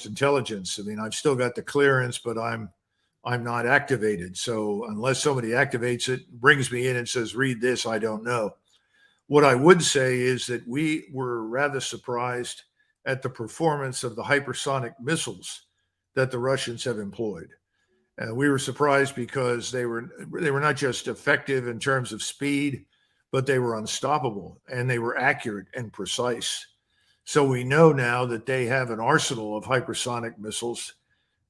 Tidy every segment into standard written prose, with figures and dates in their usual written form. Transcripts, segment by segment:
intelligence. I mean, I've still got the clearance, but I'm not activated. So unless somebody activates it, brings me in and says, read this, I don't know. What I would say is that we were rather surprised at the performance of the hypersonic missiles that the Russians have employed. We were surprised because they were not just effective in terms of speed, but they were unstoppable and they were accurate and precise. So we know now that they have an arsenal of hypersonic missiles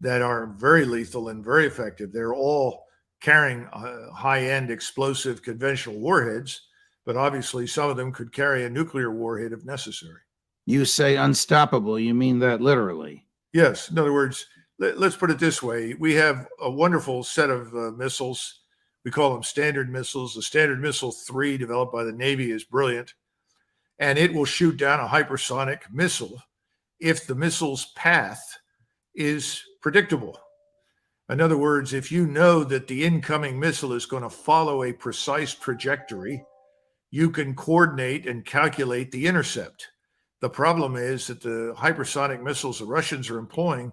that are very lethal and very effective. They're all carrying high-end explosive conventional warheads, but obviously some of them could carry a nuclear warhead if necessary. You say unstoppable. You mean that literally? Yes. In other words, let's put it this way. We have a wonderful set of missiles. We call them Standard missiles. The Standard Missile 3 developed by the Navy is brilliant, and it will shoot down a hypersonic missile if the missile's path is predictable. In other words, if you know that the incoming missile is going to follow a precise trajectory, you can coordinate and calculate the intercept. The problem is that the hypersonic missiles the Russians are employing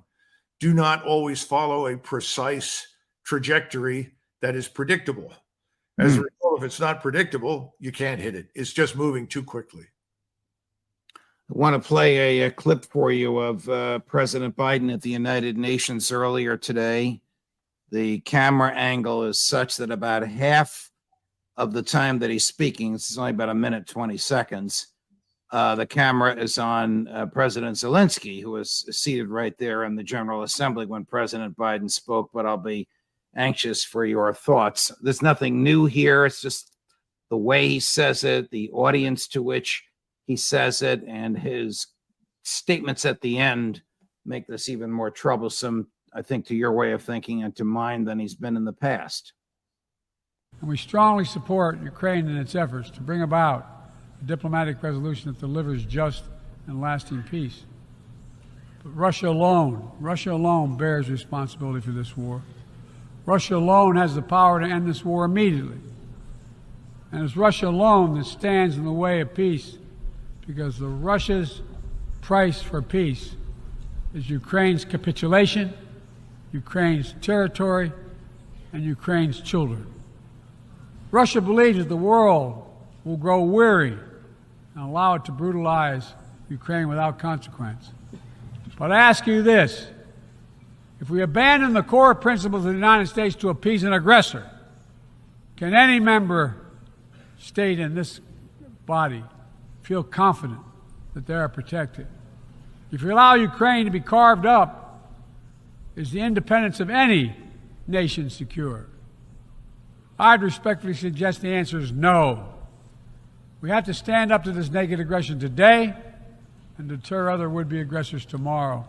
do not always follow a precise trajectory that is predictable. As a result, if it's not predictable, you can't hit it. It's just moving too quickly. I want to play a clip for you of President Biden at the United Nations earlier today. The camera angle is such that about half of the time that he's speaking, this is only about 1 minute, 20 seconds, the camera is on President Zelensky, who was seated right there in the General Assembly when President Biden spoke, but I'll be anxious for your thoughts. There's nothing new here. It's just the way he says it, the audience to which he says it, and his statements at the end make this even more troublesome, I think, to your way of thinking and to mine than he's been in the past. And we strongly support Ukraine in its efforts to bring about a diplomatic resolution that delivers just and lasting peace. But Russia alone bears responsibility for this war. Russia alone has the power to end this war immediately. And it's Russia alone that stands in the way of peace, because Russia's price for peace is Ukraine's capitulation, Ukraine's territory, and Ukraine's children. Russia believes that the world will grow weary and allow it to brutalize Ukraine without consequence. But I ask you this: if we abandon the core principles of the United States to appease an aggressor, can any member state in this body feel confident that they are protected? If you allow Ukraine to be carved up, is the independence of any nation secure? I'd respectfully suggest the answer is no. We have to stand up to this naked aggression today and deter other would-be aggressors tomorrow.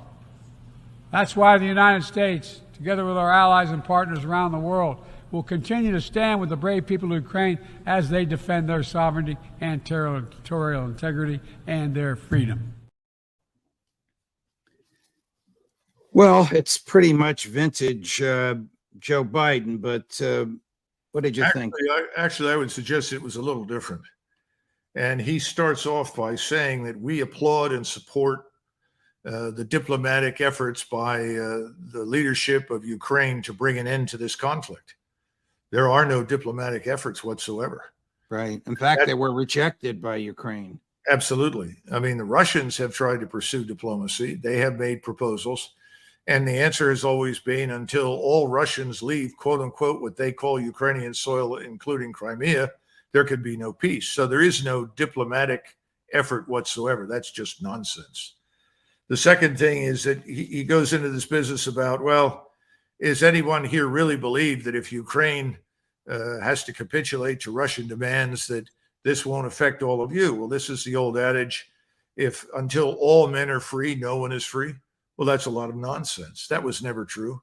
That's why the United States, together with our allies and partners around the world, will continue to stand with the brave people of Ukraine as they defend their sovereignty and territorial integrity and their freedom. Well, it's pretty much vintage Joe Biden, but what did you think? Actually, I would suggest it was a little different. And he starts off by saying that we applaud and support the diplomatic efforts by the leadership of Ukraine to bring an end to this conflict. There are no diplomatic efforts whatsoever. Right. In fact, they were rejected by Ukraine. Absolutely. I mean, the Russians have tried to pursue diplomacy. They have made proposals. And the answer has always been, until all Russians leave, quote unquote, what they call Ukrainian soil, including Crimea, there could be no peace. So there is no diplomatic effort whatsoever. That's just nonsense. The second thing is that he goes into this business about, well, is anyone here really believe that if Ukraine has to capitulate to Russian demands, that this won't affect all of you? Well, this is the old adage, if until all men are free, no one is free. Well, that's a lot of nonsense. That was never true.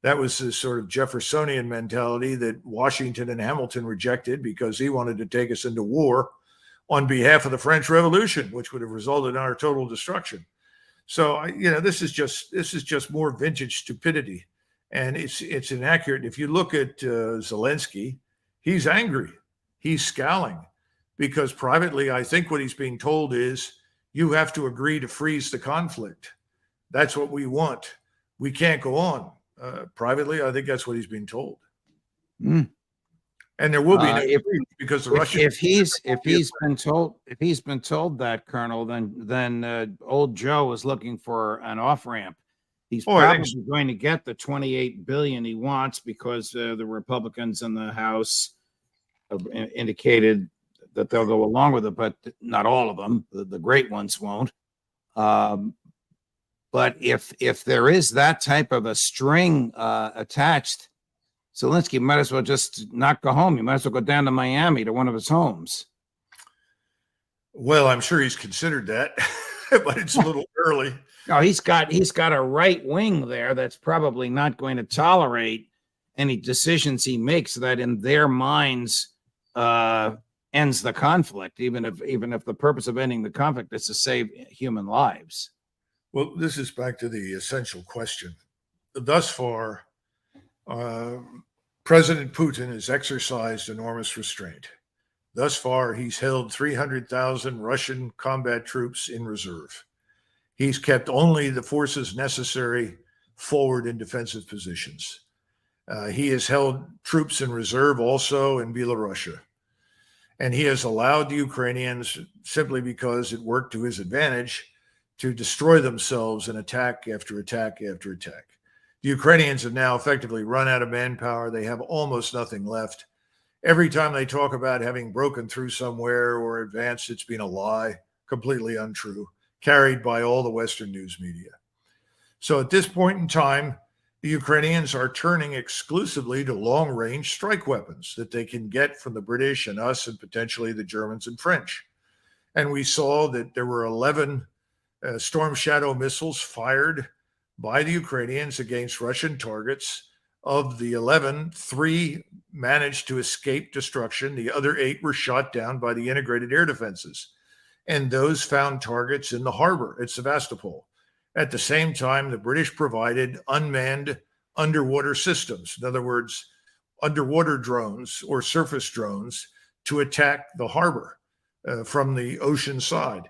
That was this sort of Jeffersonian mentality that Washington and Hamilton rejected because he wanted to take us into war on behalf of the French Revolution, which would have resulted in our total destruction. So, this is just more vintage stupidity, and it's inaccurate. If you look at Zelensky, he's angry, he's scowling, because privately, I think what he's being told is, you have to agree to freeze the conflict. That's what we want. We can't go on. Privately, I think that's what he's being told. Mm. And there will be no If- peace because the Russians. If he's been told that, Colonel, then old Joe is looking for an off ramp. He's Oh, I think probably going to get the $28 billion he wants because the Republicans in the House have indicated that they'll go along with it, but not all of them. The great ones won't. But if there is that type of a string attached, Zelensky might as well just not go home. He might as well go down to Miami to one of his homes. Well, I'm sure he's considered that, but it's a little early. No, he's got a right wing there that's probably not going to tolerate any decisions he makes that, in their minds, ends the conflict. Even if the purpose of ending the conflict is to save human lives. Well, this is back to the essential question. Thus far, President Putin has exercised enormous restraint. Thus far, he's held 300,000 Russian combat troops in reserve. He's kept only the forces necessary forward in defensive positions. He has held troops in reserve also in Belarus. And he has allowed the Ukrainians, simply because it worked to his advantage, to destroy themselves in attack after attack after attack. The Ukrainians have now effectively run out of manpower. They have almost nothing left. Every time they talk about having broken through somewhere or advanced, it's been a lie, completely untrue, carried by all the Western news media. So at this point in time, the Ukrainians are turning exclusively to long-range strike weapons that they can get from the British and us and potentially the Germans and French. And we saw that there were 11 Storm Shadow missiles fired by the Ukrainians against Russian targets. Of the 11, 3 managed to escape destruction. The other 8 were shot down by the integrated air defenses. And those found targets in the harbor at Sevastopol. At the same time, the British provided unmanned underwater systems, in other words, underwater drones or surface drones, to attack the harbor from the ocean side.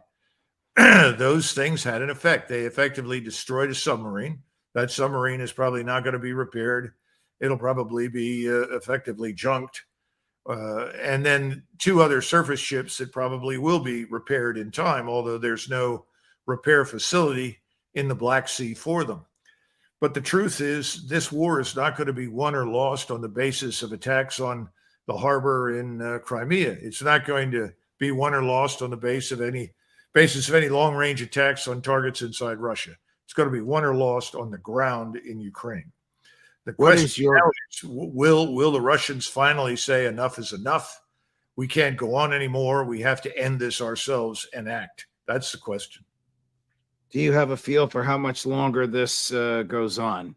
Those things had an effect. They effectively destroyed a submarine. That submarine is probably not going to be repaired. It'll probably be effectively junked. And then 2 other surface ships that probably will be repaired in time, although there's no repair facility in the Black Sea for them. But the truth is, this war is not going to be won or lost on the basis of attacks on the harbor in Crimea. It's not going to be won or lost on the basis of any long-range attacks on targets inside Russia. It's going to be won or lost on the ground in Ukraine. The question is, will the Russians finally say enough is enough? We can't go on anymore. We have to end this ourselves and act. That's the question. Do you have a feel for how much longer this goes on?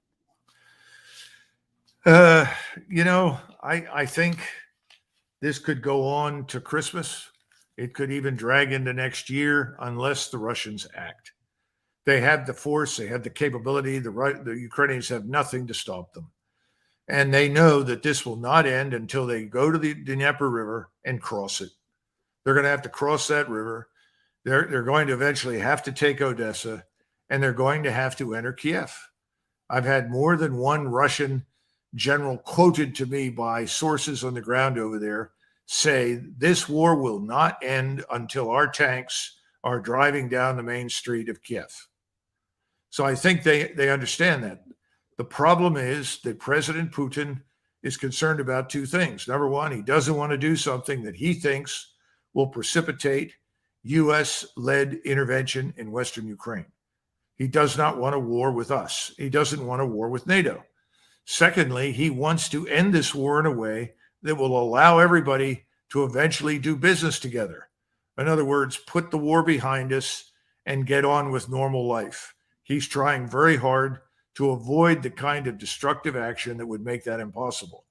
I think this could go on to Christmas. It could even drag into next year unless the Russians act. They have the force, they have the capability. The Ukrainians have nothing to stop them. And they know that this will not end until they go to the Dnieper River and cross it. They're going to have to cross that river. They're going to eventually have to take Odessa, and they're going to have to enter Kiev. I've had more than one Russian general quoted to me by sources on the ground over there say this war will not end until our tanks are driving down the main street of Kiev. So I think they understand that. The problem is that President Putin is concerned about 2 things. Number one, he doesn't want to do something that he thinks will precipitate U.S.-led intervention in Western Ukraine. He does not want a war with us. He doesn't want a war with NATO. Secondly, he wants to end this war in a way that will allow everybody to eventually do business together. In other words, put the war behind us and get on with normal life. He's trying very hard to avoid the kind of destructive action that would make that impossible.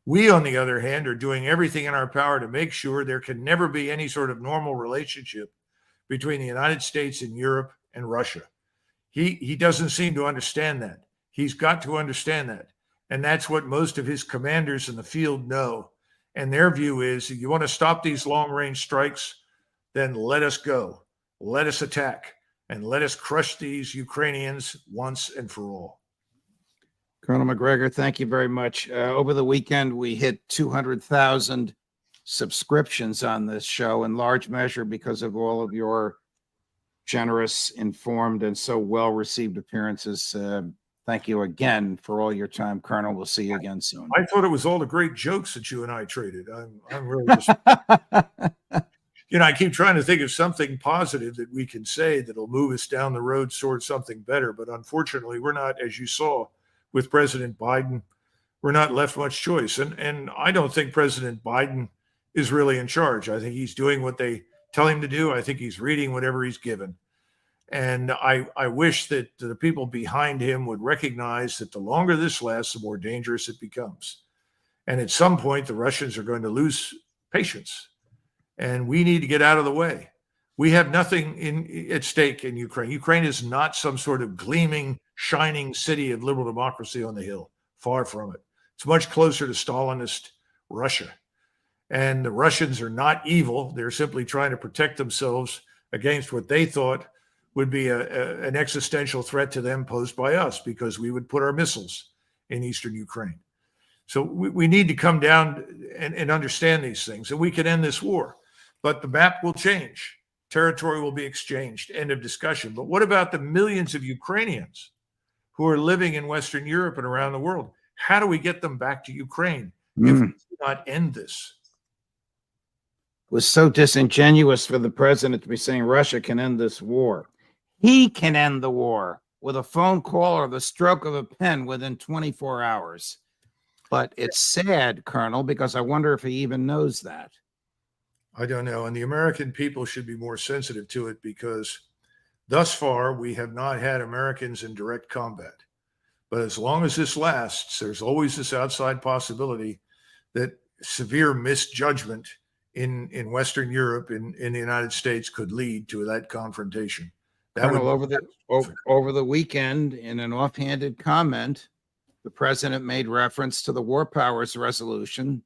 We, on the other hand, are doing everything in our power to make sure there can never be any sort of normal relationship between the United States and Europe and Russia. He doesn't seem to understand that. He's got to understand that. And that's what most of his commanders in the field know. And their view is, if you want to stop these long-range strikes, then let us go. Let us attack. and let us crush these Ukrainians once and for all. Colonel McGregor, thank you very much. Over the weekend, we hit 200,000 subscriptions on this show, in large measure because of all of your generous, informed, and so well-received appearances. Thank you again for all your time, Colonel. We'll see you again soon. I thought it was all the great jokes that you and I traded. I'm really just, I keep trying to think of something positive that we can say that'll move us down the road towards something better. But unfortunately, we're not, as you saw with President Biden, we're not left much choice. And I don't think President Biden is really in charge. I think he's doing what they tell him to do. I think he's reading whatever he's given. And I wish that the people behind him would recognize that the longer this lasts, the more dangerous it becomes. And at some point, the Russians are going to lose patience. And we need to get out of the way. We have nothing at stake in Ukraine. Ukraine is not some sort of gleaming, shining city of liberal democracy on the hill. Far from it. It's much closer to Stalinist Russia. And the Russians are not evil. They're simply trying to protect themselves against what they thought would be an existential threat to them posed by us, because we would put our missiles in eastern Ukraine. So we need to come down and understand these things, and we can end this war. But the map will change. Territory will be exchanged. End of discussion. But what about the millions of Ukrainians who are living in Western Europe and around the world? How do we get them back to Ukraine if we do not end this? It was so disingenuous for the president to be saying Russia can end this war. He can end the war with a phone call or the stroke of a pen within 24 hours. But it's sad, Colonel, because I wonder if he even knows that. I don't know. And the American people should be more sensitive to it, because thus far we have not had Americans in direct combat. But as long as this lasts, there's always this outside possibility that severe misjudgment in Western Europe, in the United States, could lead to that confrontation. Colonel, over the weekend, in an offhanded comment, the president made reference to the War Powers Resolution.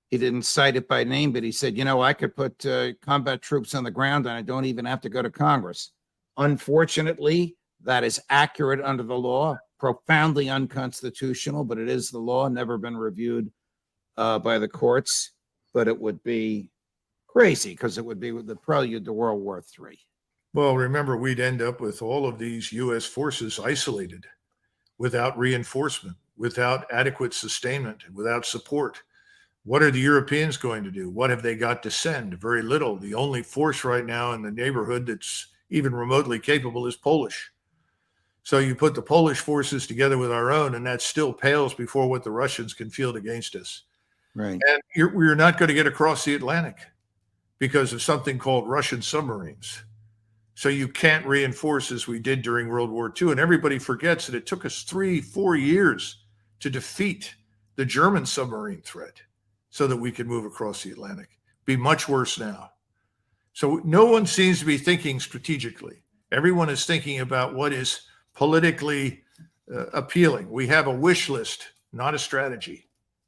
He didn't cite it by name, but he said, I could put combat troops on the ground and I don't even have to go to Congress. Unfortunately, that is accurate under the law, profoundly unconstitutional, but it is the law, never been reviewed by the courts. But it would be crazy, because it would be the prelude to World War III. Well, remember, we'd end up with all of these U.S. forces isolated, without reinforcement, without adequate sustainment, without support. What are the Europeans going to do? What have they got to send? Very little. The only force right now in the neighborhood that's even remotely capable is Polish. So you put the Polish forces together with our own, and that still pales before what the Russians can field against us. Right. And we're not going to get across the Atlantic because of something called Russian submarines. So you can't reinforce as we did during World War II. And everybody forgets that it took us 3-4 years to defeat the German submarine threat so that we could move across the Atlantic. Be much worse now. So no one seems to be thinking strategically. Everyone is thinking about what is politically appealing. We have a wish list, not a strategy.